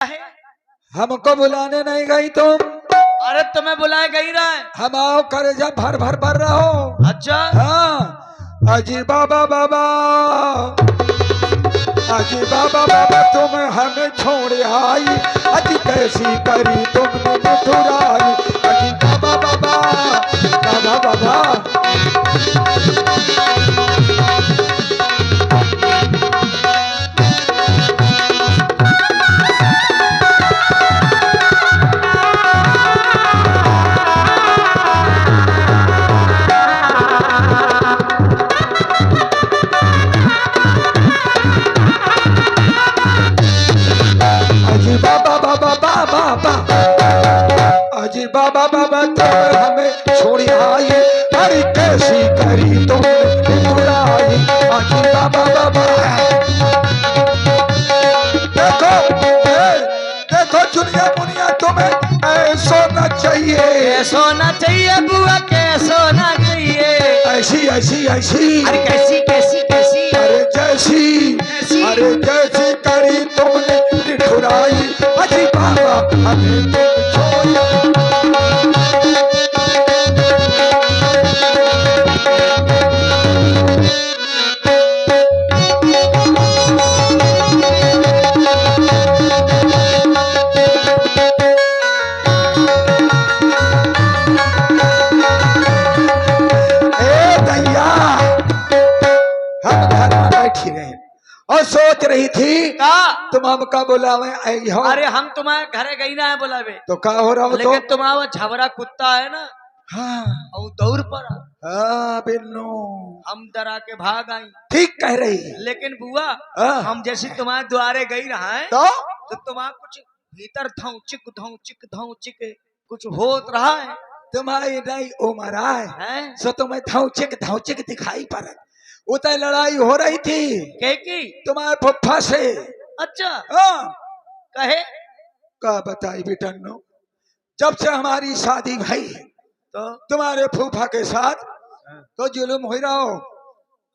कहे हमको बुलाने नहीं गई तुम? अरे तुम्हें बुलाए गई रहा है। हम आओ करे जब भर भर भर रहो। अच्छा हाँ अजी बाबा बाबा, अजी बाबा बाबा तुम हमें छोड़ आई, अजी कैसी करी तुमने मिठुराई। अजी बाबा बाबा बाबा बाबा। अजी बाबा बाबा तुम हमें छोड़ी आई, अरे कैसी करी तुमने मिठुराई। अजी बाबा बाबा देखो देखो चुनिया मुनिया तुम्हें ऐसा ना चाहिए, सोना चाहिए बुआ के सोना चाहिए। ऐसी ऐसी ऐसी अरे कैसी कैसी कैसी अरे जैसी अरे जैसी करी तुमने मिठुराई। अजी बाबा हमें तुम छोड़ो। और सोच रही थी का तुम हमका बुलावे आई हो। अरे हम तुम्हारे घरे गई ना है बुलावे तो का हो रहा हो? लेकिन तो तुम्हारा झबरा कुत्ता है ना, हाँ और दौड़ पड़ा। हाँ बिन्नू हम डरा के भाग आई। ठीक कह रही है। लेकिन बुआ हाँ। हम जैसे तुम्हारे द्वारे गई रहा है तो तुम्हारा कुछ भीतर धौचिक कुछ होत रहा है। तुम्हारी नहीं उम्र है, हैं? सो तुम्हें धौचिक दिखाई पड़ा। उतर लड़ाई हो रही थी की तुम्हारे फुफ्फा से। अच्छा हाँ कहे का बताई बेटन्नो, जब से हमारी शादी भई तो तुम्हारे फूफा के साथ तो जुलुम हो रहा हो।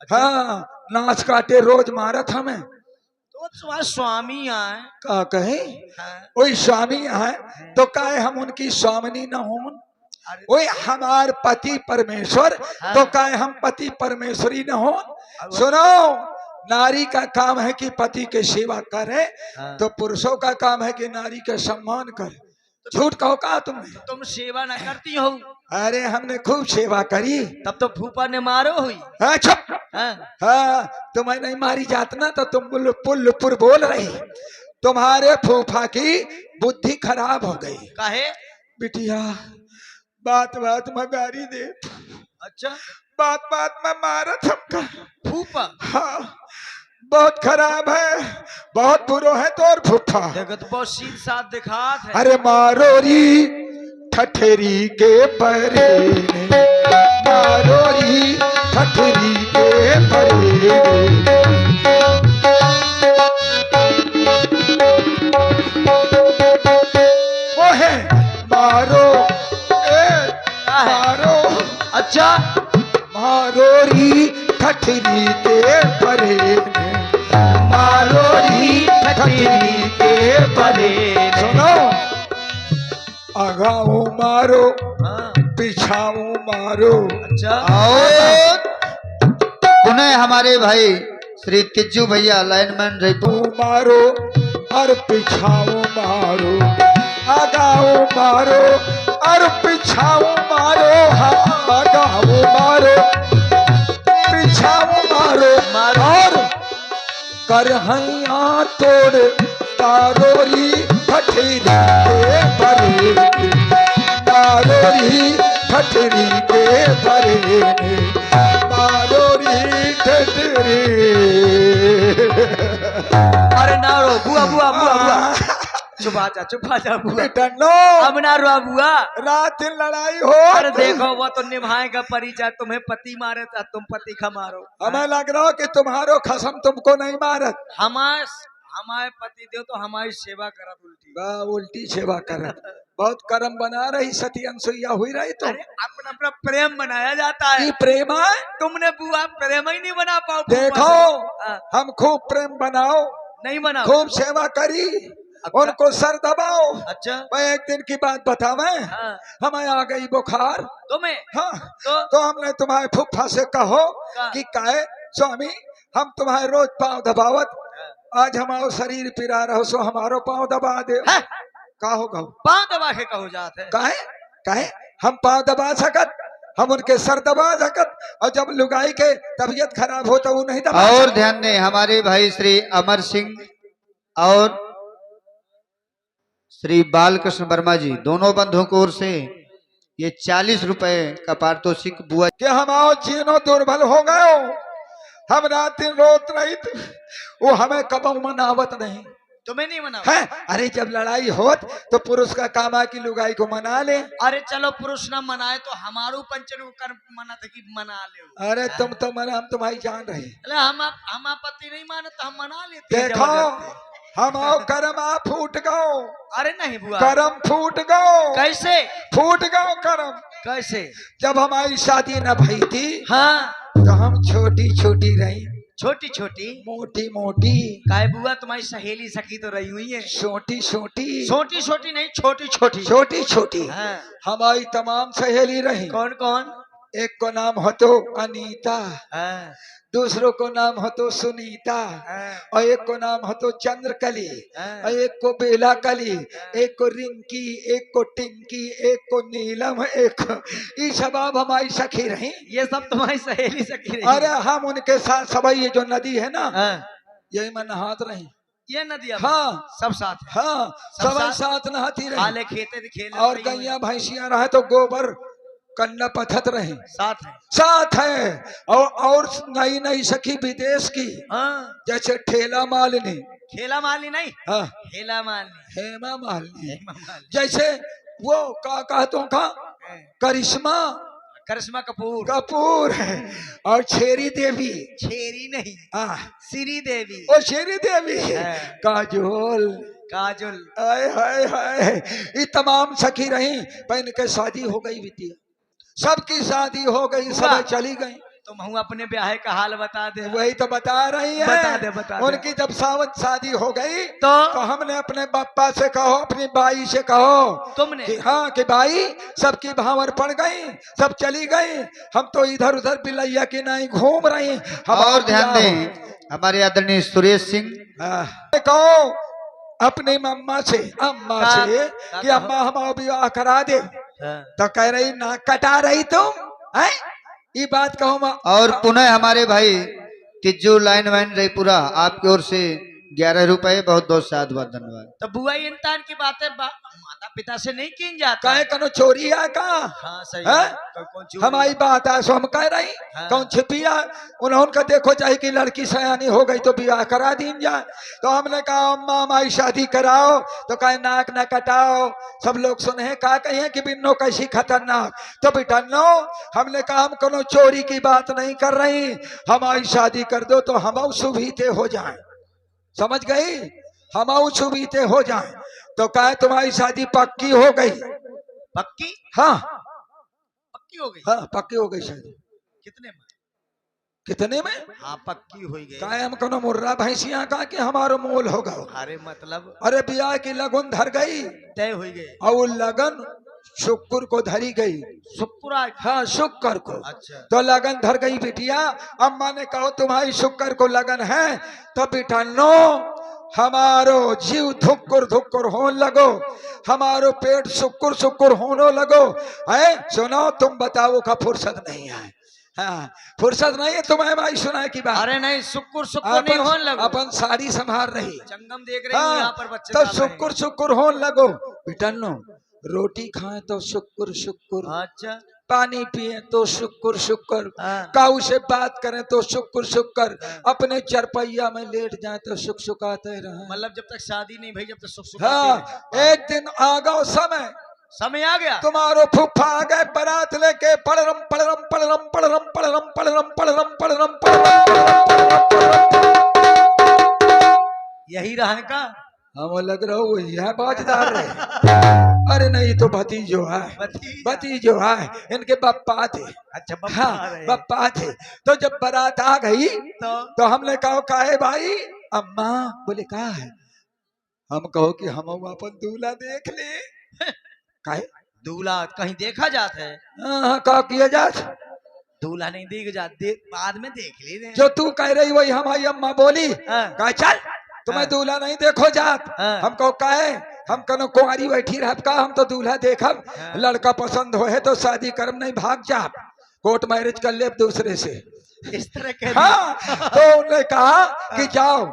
अच्छा। हाँ नाच काटे रोज मारत हमें। तो तुम्हारे स्वामी आए का कहे वही स्वामी है तो काहे हम उनकी स्वामिनी न हो। वही हमार पति परमेश्वर तो काहे हम पति परमेश्वरी न हो। सुनो, नारी का काम है कि पति के सेवा करे, तो पुरुषों का काम है कि नारी का सम्मान करे। झूठ कहो का तुमने? तुम सेवा न करती हो? अरे हमने खूब सेवा करी। तब तो फूफा ने मारो हुई। हाँ चुप। हाँ तुम्हें नहीं मारी जात ना तो तुम पुल बोल रही। तुम्हारे फूफा की बुद्धि खराब हो गई। काहे? बिटिया बात बात में गारी दे। अच्छा बात बात में मारत हमका फूफा। हाँ बहुत खराब है, बहुत बुरो है तो। और फूफा देखो तो बहुत सीध साथ दिखात है। अरे मारोरी ठठेरी के परे, मारोरी ठठेरी के परे। वो है मारो मारो। अच्छा मारोरी ठठरी के परे, मारोरी ठठरी के परे। सुनो, आगाऊ मारो पिछाऊ मारो। अच्छा आओ पुनः हमारे भाई श्री तिज्जू भैया लाइनमैन तू मारो और पिछाऊ मारो, आगाऊ मारो और पिछाऊ मारो। हाँ आगाऊ मारो पिछाऊ मारो और करहैया तोड़ तारोरी ठठरी के परे, तारोरी ठठरी के परे, मारोरी ठठरी। अरे ना रो बुआ बुआ बुआ बुआ, चुप आ जा बुआ। अब ना रो बुआ, रात दिन लड़ाई हो। अरे देखो वो तो निभाएगा परिचय, तुम्हें पति मारे था तुम पति का मारो। हमें लग रहा हो कि तुम्हारो खसम तुमको नहीं मारत। हमारे पति देव तो हमारी सेवा करत उल्टी उल्टी सेवा करत। बहुत कर्म बना रही सती अनसुईया हुई रही। तो अपना अपना प्रेम बनाया जाता है। प्रेम है? तुमने बुआ प्रेम ही नहीं बना पाओ। देखो हम खूब प्रेम बनाओ, नहीं बना, खूब सेवा करी। उनको सर दबाओ। अच्छा मैं एक दिन की बात बतावे, हाँ हमें आ गई बुखार। तुम्हें हाँ तो हमने तुम्हारे फुफ्फा से कहो का? कि काहे स्वामी हम तुम्हारे रोज पाँव दबावत, आज हमारो शरीर पिरा रहो सो हमारो पाँव दबा दे। हाँ? का होगा पाँव दबा के कहो जात है काहे काहे हम पाँव दबा सकत, हम उनके सर दबा सकत, और जब लुगाई के तबीयत खराब हो तो वो नहीं दबा और सकत। ध्यान दें, हमारे भाई श्री अमर सिंह और श्री बालकृष्ण वर्मा जी दोनों बंधुओं की ओर से ये 40 रुपए का पारितोषिक बुआ कि हम आओ चीनो दुर्बल हो गए, हम रात दिन रोत रही थी, वो हमें कबो मनावत नहीं तुम्हें नहीं मना है। अरे जब लड़ाई होत तो पुरुष का काम है कि लुगाई को मना ले। अरे चलो पुरुष ना मनाए तो हमारू पंचन कर मना था कि मना ले। अरे तुम तो मना, हम तुम्हारी जान रहे। अरे हम आपत्ति नहीं माने तो हम मना लेते हैं देखो जबरदस्ती। हम आओ करम आ फूट गो, अरे नहीं बुआ करम फूट गो, कैसे फूट गो करम। कैसे जब हमारी शादी न भई थी हाँ तो हम छोटी छोटी रही, छोटी छोटी मोटी मोटी, काय बुआ तुम्हारी सहेली सखी तो रही हुई है। छोटी छोटी, छोटी छोटी नहीं छोटी छोटी छोटी छोटी हाँ हमारी तमाम सहेली रही। कौन कौन एक को नाम हो तो अनीता, हाँ दूसरों को नाम हो तो सुनीता, हाँ और एक को नाम हो तो चंद्रकली, हाँ। और एक को बेला कली, एक को रिंकी, एक को टिंकी, एक को नीलम, एक ये सब अब हमारी सखी रही। ये सब तुम्हारी सहेली सखी रही अरे हम उनके साथ सब ये जो नदी है ना हाँ यही में नहात रही। ये नदिया हाँ सब साथ है हाँ सब सब साथ- साथ नहाती रही, खाले खेते खेले और गैया भैंसिया रहे तो गोबर कन्ना पथत रही। साथ है साथ है और नई नई सखी विदेश की, हाँ जैसे ठेला मालिनी, खेला माली नहीं हाँ खेला माली हेमा मालिनी, हेमा माली जैसे वो का कहतों का हाँ। करिश्मा करिश्मा कपूर कपूर है, और छेरी देवी, छेरी नहीं हाँ श्री देवी वो छेरी देवी, हाँ। काजोल, काजल हाय हाय हाय, ये तमाम सखी रही। पहन के शादी हो गई बिटिया, सबकी शादी हो गई, सब चली गई। तुम हूँ अपने ब्याह का हाल बता दे वही तो बता रही है, बता दे। उनकी जब सावन शादी हो गई तो हमने अपने पापा से कहो, अपनी बाई से कहो तुमने कि हाँ कि बाई सबकी भावर पड़ गई, सब चली गई, हम तो इधर उधर बिलैया की नहीं घूम रही। और ध्यान दें, हमारे आदरणीय सुरेश सिंह कहो अपनी मम्मा से, अम्मा का- से का कि कहो। अम्मा हमारा विवाह करा दे, हाँ। तो कह रही ना कटा रही तुम है, ये बात कहो माँ। और पुनः हमारे भाई तिज्जू लाइन वाइन रईपुरा आपकी ओर से 11 रुपए, बहुत बहुत साधुवाद धन्यवाद। तो बुआ इंसान की बातें माता पिता से नहीं की जाता कहे कनो चोरिया का हाँ सही है? है। कौन चोरी? हमारी बात है सो हम कह रही हाँ। कौन छिपिया, उन्होंने देखो चाहे कि लड़की सयानी हो गई तो विवाह करा दी जाए। तो हमने कहा अम्मा हमारी शादी कराओ, तो कहे नाक न कटाओ, सब लोग सुने का कहे कि बिन्नो कैसी खतरनाक, तो बेटा नो, हमने कहा हम कोनो चोरी की बात नहीं कर रही, हमारी शादी कर दो तो हम सुभीते हो जाए, समझ गई, हम सुभीते हो जाए। तो कहे तुम्हारी शादी पक्की हो गई। पक्की हाँ पक्की हो गई हाँ पक्की हो गई शादी। कितने में? कितने में? हाँ पक्की हो गई। काहे हम कोनो मुर्रा भैंसिया का कि हमारो मोल होगा। अरे मतलब अरे बियाह की लगन धर गई, तय हो गई। और वो लगन शुक्र को धरी गई, शुक्र हाँ शुक्र को। अच्छा तो लगन धर गई बिटिया। अम्मा ने कहो तुम्हारी शुक्र को लगन है, तो बेटा नो, हमारो जीव धुक्कुर धुक्कुर होने लगो, हमारो पेट शुक्र शुक्र होने लगो है। सुनो तुम बताओ का फुर्सत नहीं है, हाँ फुर्सत नहीं है तुम्हें भाई सुनाए की बात। अरे नहीं शुक्र शुक्र नहीं होने लगो, अपन साड़ी संभाल रही, जंगम देख रही हूँ यहाँ पर बच्चे तो डाल रहे हैं। शुक्र शुक्र होने लगो। बिटन्नो रोटी खाए तो शुक्र शुक्र, अच्छा पानी पिए तो शुक्र शुक्र, हाँ। काऊ से बात करें तो शुक्र शुक्र, अपने चरपैया में लेट जाए तो सुख सुखाते रहे। मतलब जब तक शादी नहीं भाई, जब तक सुख सुख हाँ एक दिन आ गो समय आ गया, तुम्हारो फुफ्फा आ गए बारात लेके, पड़रम पड़रम पड़रम पड़रम पड़रम पड़रम पड़रम पड़रम पड़रम। यही रहा का हम लग रहा हो यह बाजदार है। अरे नहीं तो भतीजो है, भतीजो है, इनके बप्पा थे। अच्छा बप्पा हाँ रहे। बप्पा थे। तो जब बारात आ गई तो तो हमने कहा काहे भाई, अम्मा बोले कहा है, हम कहो कि हम अपन दूल्हा देख ले। काहे दूल्हा कहीं देखा जाता है? हाँ, का किया जात? दूल्हा नहीं देख जाते, बाद में देख ले। जो तू कह रही वही हमारी अम्मा बोली। हाँ। कहा चल तुम्हें दूल्हा नहीं देखो जात। हाँ। हम कहो काहे, हम कनो कुंवारी बैठी रह का, हम तो दूल्हा देखब। हाँ। लड़का पसंद हो है तो शादी करम, नहीं भाग जा कोर्ट मैरिज कर ले दूसरे से। इस तरह के हाँ, तो उन्होंने कहा कि जाओ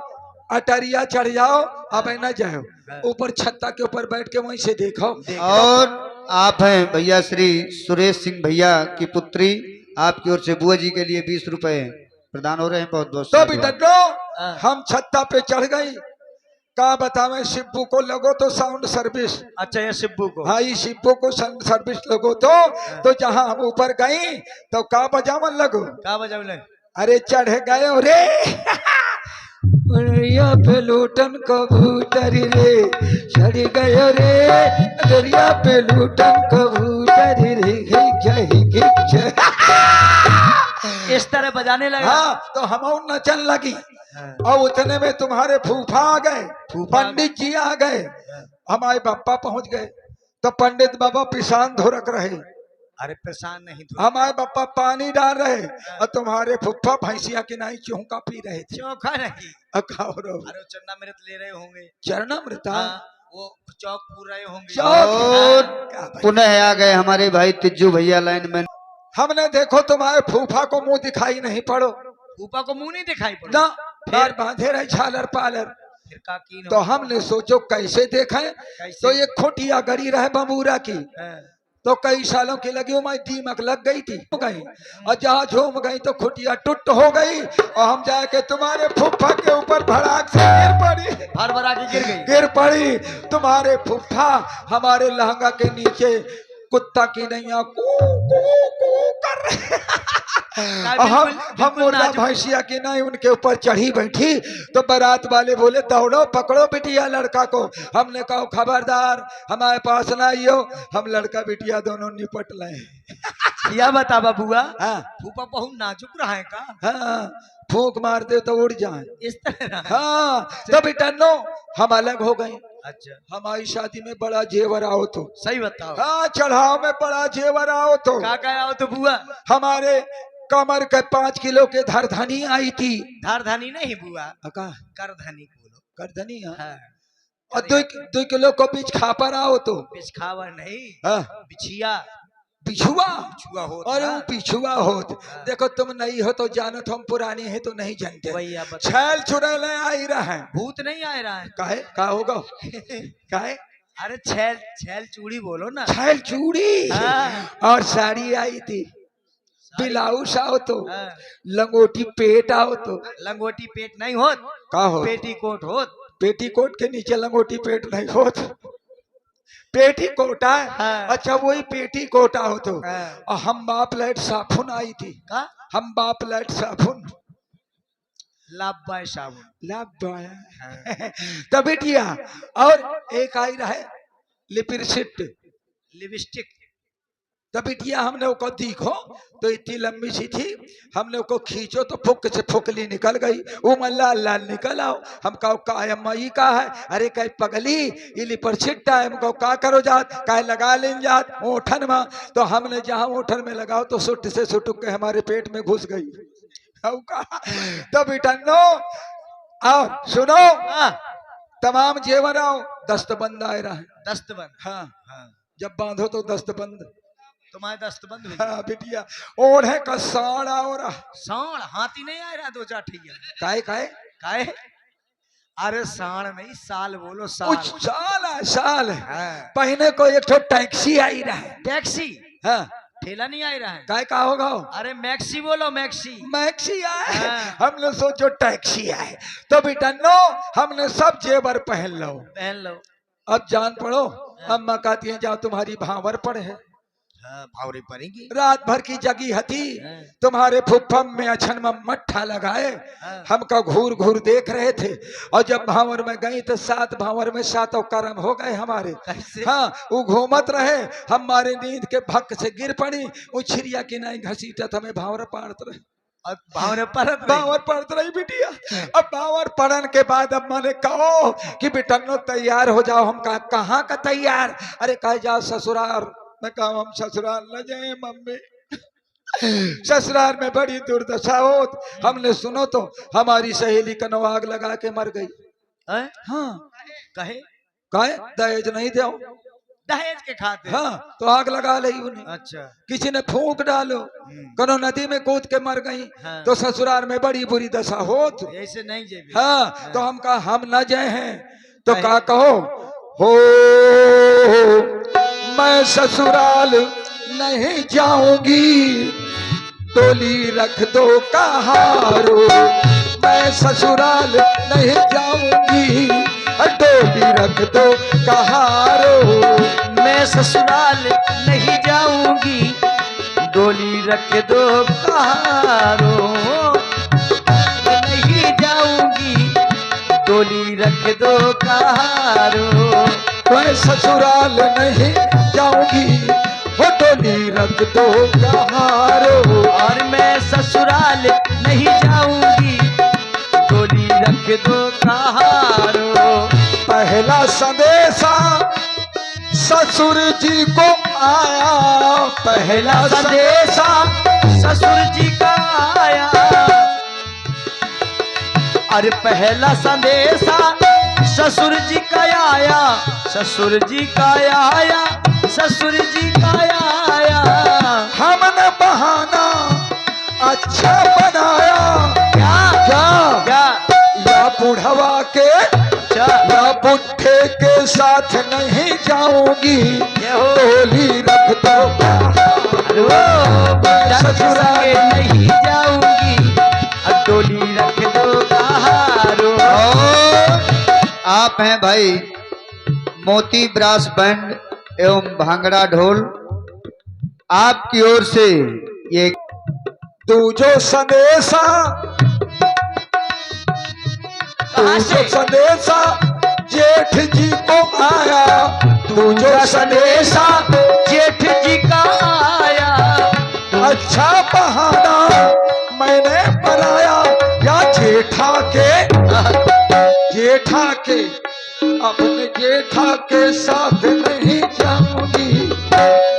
अटरिया चढ़ जाओ, अब न जाओ ऊपर छत्ता के ऊपर बैठ के वहीं से देखो। और आप हैं भैया श्री सुरेश सिंह भैया की पुत्री, आपकी ओर से बुआ जी के लिए 20 रुपए प्रदान हो रहे हैं। बहुत बहुत तो बेटा हाँ। हम छत्ता पे चढ़ गई। का बतावे, शिब्बू को लगो तो साउंड सर्विस। अच्छा, ये शिब्बू को? हाँ, ये शिब्बू को साउंड सर्विस लगो तो जहाँ हम ऊपर गई तो का बजावन लगो। का बजावन? अरे चढ़ गए रे दरिया पे लूटन कबूतर रे, चढ़ गए रे दरिया पे लूटन कबूतर रे। इस तरह बजाने लगा। हाँ, तो हम नचन लगी। और उतने में तुम्हारे फूफा आ गए, पंडित जी आ गए, हमारे पापा पहुंच गए। तो पंडित बाबा पिसान धोरक रहे। अरे पिसान नहीं, हमारे पापा पानी डाल रहे और तुम्हारे फूफा भैंसिया की नहीं चौका पी रहे थे। चौका नहीं, अरे चरणामृत ले रहे होंगे। चरणामृता? वो चौक पूर रहे होंगे। और पुनः आ गए हमारे भाई तिज्जू भैया लाइन में। हमने देखो तुम्हारे फूफा को मुंह दिखाई नहीं पड़ो। फूफा को मुंह नहीं दिखाई पड़ो ना, फिर बांधे रहे झालर पालर। फिर का की तो हमने सोचो कैसे देखें। तो ये खोटिया गड़ी रहे बमूरा की, तो कई सालों की लगी वो दीमक लग गई थी गई। और जहाँ झूम गई तो खुटिया टुट हो गई और हम जाके तुम्हारे फुफ्फा के ऊपर भड़ाक से गिर पड़ी। भर के गिर गई। गिर पड़ी। तुम्हारे फुफ्फा हमारे लहंगा के नीचे कुत्ता की नैया कू कू कू कर रहे। हम मुर्दा भैंसिया की नहीं उनके ऊपर चढ़ी बैठी। तो बारात वाले बोले दौड़ो पकड़ो बिटिया लड़का को। हमने कहा खबरदार हमारे पास ना आइयो, हम लड़का बिटिया दोनों निपट लें। या बता बुआ, हाँ, फूफा बहुत नाजुक रहा है का? हाँ, फूंक मार दे तो उड़ जाए इस तरह। हाँ, तो बेटा नो हम अलग हो गए। अच्छा, हमारी शादी में बड़ा जेवर आओ तो। सही बताओ। हाँ, चढ़ाव में बड़ा जेवर आओ तो। का आओ तो बुआ? हमारे कमर के 5 किलो के धरधनी आई थी। धरधनी नहीं बुआ, करधनी बोलो। करधनी? हाँ। और 2 किलो को बीच खापर आओ तो। बिछखावर नहीं, हाँ, बिछिया बिछुआ। हो। और वो बिछुआ होत। देखो तुम नहीं हो तो जानत, हम पुराने हैं तो नहीं जानते। छैल चुड़ैल आई रहे, भूत नहीं आ रहा है। काहे का होगा? काहे? अरे छैल चूड़ी बोलो ना। छैल चूड़ी। और साड़ी आई थी, ब्लाउज आओ तो, लंगोटी पेट आओ तो। लंगोटी पेट नहीं होत, का हो? पेटीकोट होत। पेटीकोट के नीचे लंगोटी पेट नहीं होत, पेटीकोट है। हाँ। अच्छा, वही पेटीकोट आओ तो। हाँ। और हम बाप लाइट साबुन आई थी। का? हम बाप लाइट साबुन, लाभ साबुन, लाभ। तो बेटिया और एक आई रहे लिपस्टिक। तो बिटिया हमने उसको देखो तो इतनी लंबी सी थी, हमने उसको खींचो तो फुक से फुकली निकल गई। वो मल्ला लाल निकल आओ। हम कहो का अम्मा ये का है? अरे कहीं पगली ये लिपस्टिक है। हम कहो का करो जात? कहे लगा लें जात ओठन में। तो हमने जहाँ ओठन में लगाओ तो सुट से सुटुक के हमारे पेट में घुस गई। तो बेटा नो आओ सुनो, तमाम जेवर आओ। दस्तबंद आए रहा है। दस्तबंद? हाँ, जब बांधो तो दस्तबंद। तुम्हारे दस्तबंद हुई? हाँ बिटिया। और है का साड़ और साड़? हाथी नहीं आ रहा 2-4 ठिया? काहे काहे काहे? अरे साड़ नहीं, साल बोलो। साल साल हाँ। पहने को एक तो टैक्सी आई रहा है। टैक्सी? हाँ, ठेला नहीं आ रहा है। काय का होगा? अरे मैक्सी बोलो, मैक्सी। मैक्सी आए। हाँ। हमने सोचो टैक्सी आए। तो बेटा नो हमने सब जेवर पहन लो। अब जान पड़ो। अम्मा कहती है जाओ तुम्हारी भावर पड़े है। भावरी पड़ेगी। रात भर की जगी हती। तुम्हारे फुफ्फम में अछन में मट्ठा लगाए। हमका घूर घूर देख रहे थे। और जब भावर में गई तो 7 भावर में 7 कर्म हो गए हमारे। हाँ, वो घूमत रहे, हमारे नींद के भक से गिर पड़ी। वो छिरिया की नहीं घसीटत हमें भावर पाड़त रहे। और बावर परत बावर पड़त रही बिटिया। अब बावर पड़न के बाद अब मैंने कहो कि बेटनो तैयार हो जाओ। हम कहा कहाँ का तैयार? अरे कह जाओ ससुराल। मैं कहा हम ससुराल न जाए मम्मी, ससुराल में बड़ी दुर्दशा होत। हमने सुनो तो हमारी सहेली का आग लगा के मर गई। हाँ कहे कहे दहेज नहीं दो, दहेज के खाते। हाँ तो आग लगा ली उन्हें। अच्छा किसी ने फूंक डालो, कनो नदी में कूद के मर गई। हाँ। तो ससुराल में बड़ी बुरी दशा हो तो ऐसे नहीं जेबी। हाँ तो हम कहा हम न जाए हैं तो कहे? का कहो हो मैं ससुराल नहीं जाऊंगी, डोली रख दो कहारो। मैं ससुराल नहीं जाऊंगी, डोली रख दो कहारो। मैं ससुराल नहीं जाऊंगी, डोली रख दो कहारो। नहीं जाऊंगी, डोली रख दो कहारो। मैं ससुराल नहीं जाऊंगी, वो डोली रख दो कहारो। और मैं ससुराल नहीं जाऊंगी, डोली रख दो कहारो। पहला संदेशा ससुर जी को आया, पहला संदेशा ससुर जी का आया। अरे पहला संदेशा ससुर जी का आया, ससुर जी का आया, ससुर जी का आया। हमने बहाना अच्छा बनाया। क्या क्या क्या या बुढ़वा के क्या या बुढ़े के साथ नहीं जाऊंगी, ये हो? डोली रख दो अरे वो ससुराल नहीं जाऊंगी, अब डोली रख दो कहारो। आप हैं भाई मोती ब्रास बैंड एवं भांगड़ा ढोल, आपकी ओर से ये तू जो संदेशा, तू जो संदेशा जेठ जी को आया, तू जो संदेशा जेठ जी का आया। अच्छा बहाना मैंने बनाया। या जेठा के अपने जेठा के साथ नहीं जाऊंगी,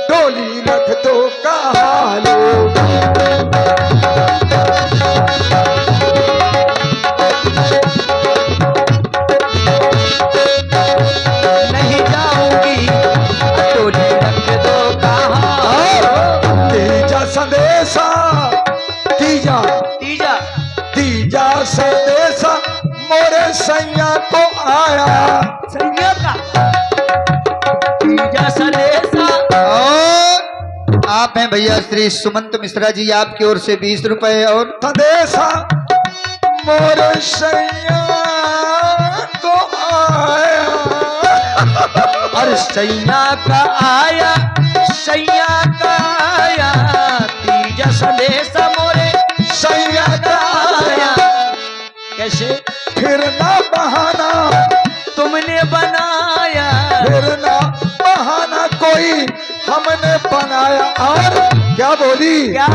डोली रख दो कहारो। नहीं जाऊंगी, डोली रख दो कहारो। तीजा संदेशा, तीजा तीजा तीजा संदेशा मोरे सैया को आया। सैया का तीजा संदेशा। और आप हैं भैया श्री सुमंत मिश्रा जी, आपकी ओर से 20 रुपए। और संदेशा मोरे सैया को आया। और सैया का आया, सैया का आया। तीजा संदेशा मोरे सैया का आया। कैसे फिर ना बहाना, तुमने बनाया। फिर ना बहाना कोई हमने बनाया। और क्या बोली? क्या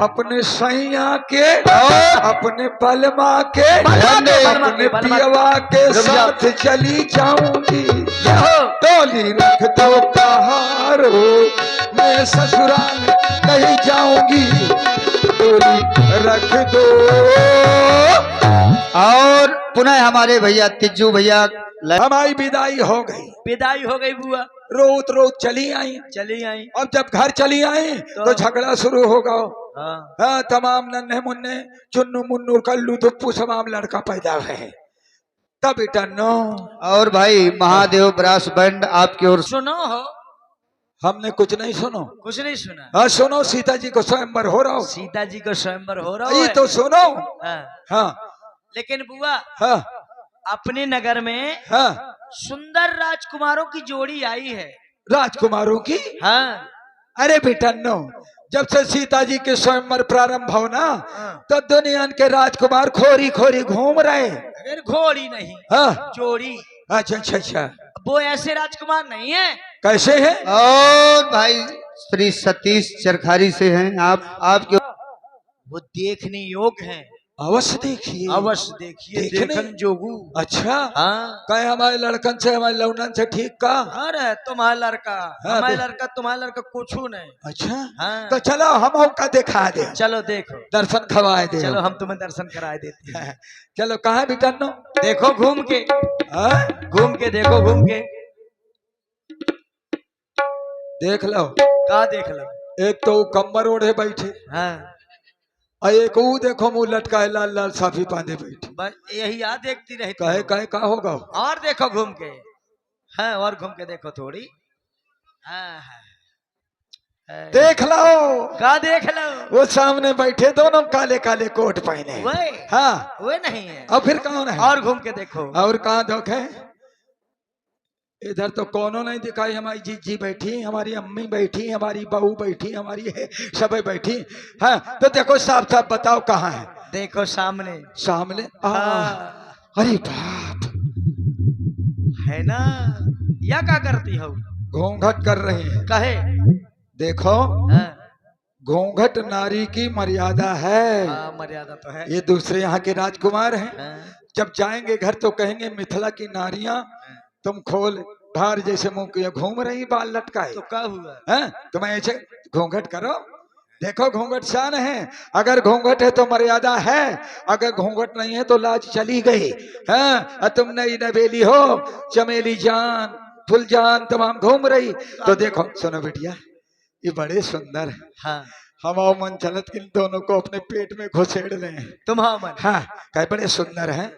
अपने सैया के, अपने बलमा के, अपने पियवा के साथ चली जाऊंगी, डोली रख दो कहारो। मैं ससुराल नहीं जाऊंगी, डोली रख दो। और पुनः हमारे भैया तिज्जू भैया हमारी विदाई हो गई। विदाई हो गई बुआ, रोत रोत चली आई। चली आई। अब जब घर चली आई तो झगड़ा शुरू होगा। हाँ। हाँ, तमाम नन्हे मुन्ने चुन्नू मुन्नू कल्लू दुप्पू तमाम लड़का पैदा हुए हैं। तब बेटा नो। और भाई महादेव ब्रास बैंड आपकी ओर से सुनो हो, हमने कुछ नहीं सुनो। कुछ नहीं सुना। हाँ सुनो, सीता जी को स्वयंवर हो रहा हो। सीता जी को स्वयंवर हो रहा ये है तो सुनो। हाँ। हाँ लेकिन बुआ हाँ अपने नगर में हाँ सुंदर राजकुमारों की जोड़ी आई है। राजकुमारों की। हाँ। अरे बेटा नो, जब से सीता जी के स्वयंवर प्रारंभ हो ना, तो दुनिया के राजकुमार खोरी खोरी घूम रहे। अगर घोड़ी नहीं, हाँ जोड़ी। अच्छा अच्छा अच्छा। वो ऐसे राजकुमार नहीं है। कैसे है? और भाई श्री सतीश चरखारी से हैं आपके वो देखने योग्य हैं। अवश्य देखिए, अवश्य देखिए, देखने? देखन जोगू। अच्छा, हाँ, कहे हमारे लड़कन से हमारे लौंडन से ठीक का। अरे तुम्हारा लड़का हाँ, हमारा लड़का तुम्हारा लड़का कुछ नहीं। अच्छा, हाँ। तो चलो हम का दिखा दे, चलो देखो, दर्शन खवाए दे। चलो हम तुम्हें दर्शन कराए देते हैं। चलो कहाँ बिटन देखो घूम के, घूम के देखो, घूम के देख लो। का देख लो। एक तो वो कम्बर ओढ़े बैठे, हाँ, और एक वो देखो मुंह लटकाए लाल लाल साफी बांधे बैठे। बस यही याद देखती रहती कहे हो। कहे का होगा। और देखो घूम के, हाँ और घूम के देखो थोड़ी। हाँ, हाँ। देख लो, का देख लो। वो सामने बैठे दोनों काले काले कोट पहने। वही, हाँ, वो नहीं है। और फिर कौन है। और घूम के देखो। और कहाँ देखे, इधर तो कोनो नहीं दिखाई। हमारी जीजी बैठी, हमारी अम्मी बैठी, हमारी बहू बैठी, हमारी सब बैठी। हाँ, तो देखो साफ साफ बताओ कहाँ है। देखो सामने, सामने। हाँ। अरे बाप, है ना। या क्या करती हो। घूंघट कर रही है। कहे देखो, हाँ, घूंघट नारी की मर्यादा है। हाँ, मर्यादा तो है। ये दूसरे यहाँ के राजकुमार हैं, हाँ, जब जाएंगे घर तो कहेंगे मिथिला की नारियां तुम खोल धार जैसे मुंह किया घूम रही बाल लटकाए। तो क्या हुआ। हैं? तुम ऐसे घूंघट करो। देखो घूंघट शान है, अगर घूंघट है तो मर्यादा है, अगर घूंघट नहीं है तो लाज चली गई। हैं? तुम नई नवेली हो, चमेली जान फुल जान तमाम घूम रही। तो देखो सुनो बेटिया, ये बड़े सुंदर है। हाँ, हमारा मन चलत इन दोनों को अपने पेट में घुसेड़ लें। तुम्हारा मन। हाँ, कहे बड़े सुंदर है।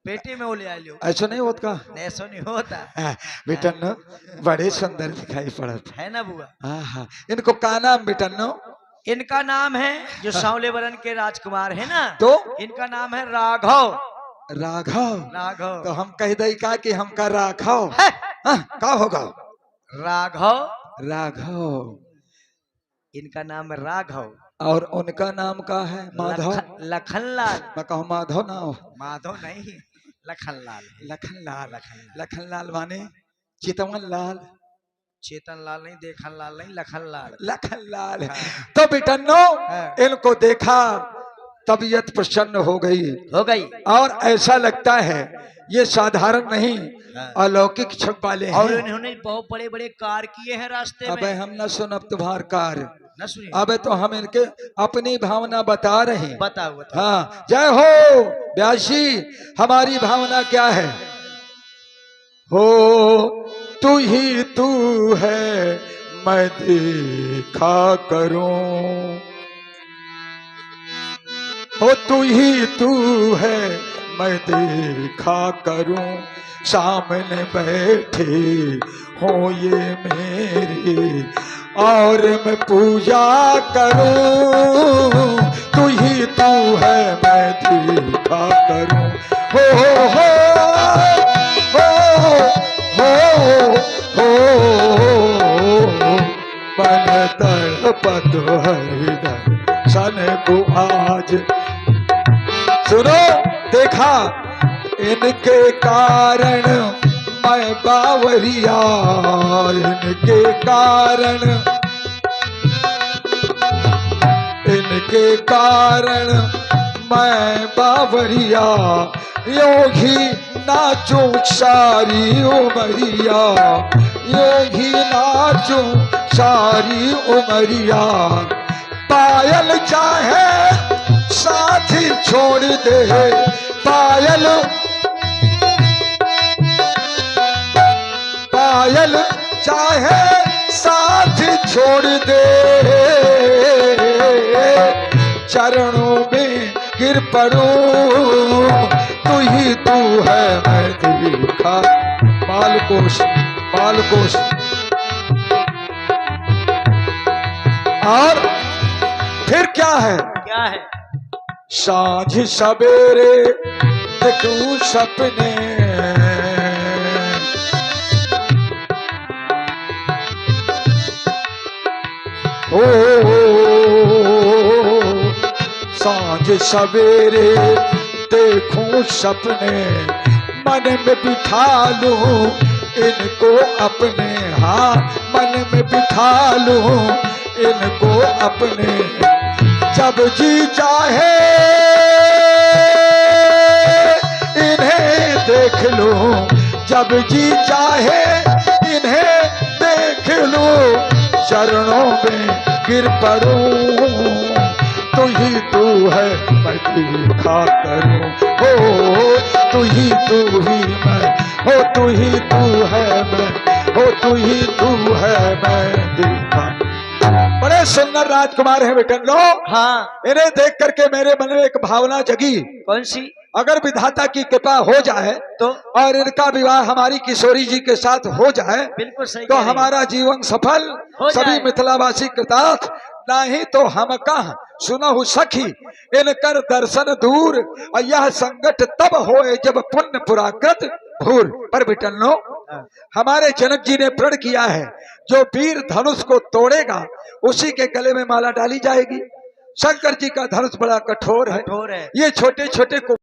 पेटी में वो ले आ लो। ऐसा नहीं होता का। ऐसा नहीं होता बेटन बड़े सुंदर दिखाई पड़त है ना बुआ। हाँ, इनको का नाम बेटन। इनका नाम है, जो सांवले वरण के राजकुमार है ना, तो इनका नाम है राघव। राघव। राघव। तो हम कह दे का कि हमका राघव। है। का होगा। राघव। राघव। इनका नाम है राघव। और उनका नाम का है माधव। लखनलाल। मैं कहूँ माधव ना हो। माधव नहीं, लखनलाल। लखनलाल। लखनलाल माने चितवन लाल। चेतन लाल नहीं, देखन लाल नहीं, लखनलाल। लखनलाल। तो बेटन्नो इनको देखा, तबीयत प्रसन्न हो गई। और ऐसा लगता है ये साधारण नहीं, अलौकिक छप वाले हैं। और इन्होंने बहुत बड़े बड़े कार्य किए हैं रास्ते में। अबे हम न सुन अब तुम्हार कार्य न सुनिए। अबे तो हम इनके अपनी भावना बता रहे हैं। बताओ। हाँ, जय हो व्यासी। हमारी भावना क्या है। हो तू ही तू है मैं देखा करूं, हो तू ही तू है मैं देखा करूं, सामने बैठे हो ये मेरे और मैं पूजा करूं, तू ही तू है मैं देखा करूं। हो मन तड़पत हृदय सन को आज। सुनो, देखा इनके कारण मैं बावरिया, इनके कारण, इनके कारण मैं बावरिया, योगी नाचूं सारी उमरिया, योगी नाचूं सारी उमरिया, पायल चाहे साथी छोड़ दे, पायल पायल चाहे साथी छोड़ दे, चरणों में गिर पड़ूं, तू ही तू है मैं देखा। मालकोश मालकोश। और फिर क्या है। क्या है। सांझ सवेरे देखूं सपने, ओ सांझ सवेरे देखूं सपने, मन में बिठा लूं इनको अपने, हाँ मन में बिठा लूं इनको अपने, जब जी चाहे इन्हें देख लो, जब जी चाहे इन्हें देख लो, चरणों में गिर पड़ूं, तू ही तू है मैं देखा करूं, हो तू ही मैं, हो तू ही तू है मैं, हो तू ही तू है मैं देखा। बड़े सुंदर राजकुमार है बेटन लोग। हाँ, इन्हें देख करके मेरे मन में एक भावना जगी, कौन सी? अगर विधाता की कृपा हो जाए तो और इनका विवाह हमारी किशोरी जी के साथ हो जाए बिल्कुल सही तो कह रही। हमारा जीवन सफल, हो सभी जाए। मिथिलावासी कृतार्थ, नहीं तो हम कह सुनहु सखी इनकर दर्शन दूर, और यह संकट तब होए जब पुण्य पुराकृत भूर। पर बिटनो हमारे जनक जी ने प्रण किया है, जो वीर धनुष को तोड़ेगा उसी के गले में माला डाली जाएगी। शंकर जी का धनुष बड़ा कठोर है, कठोर है। ये छोटे छोटे को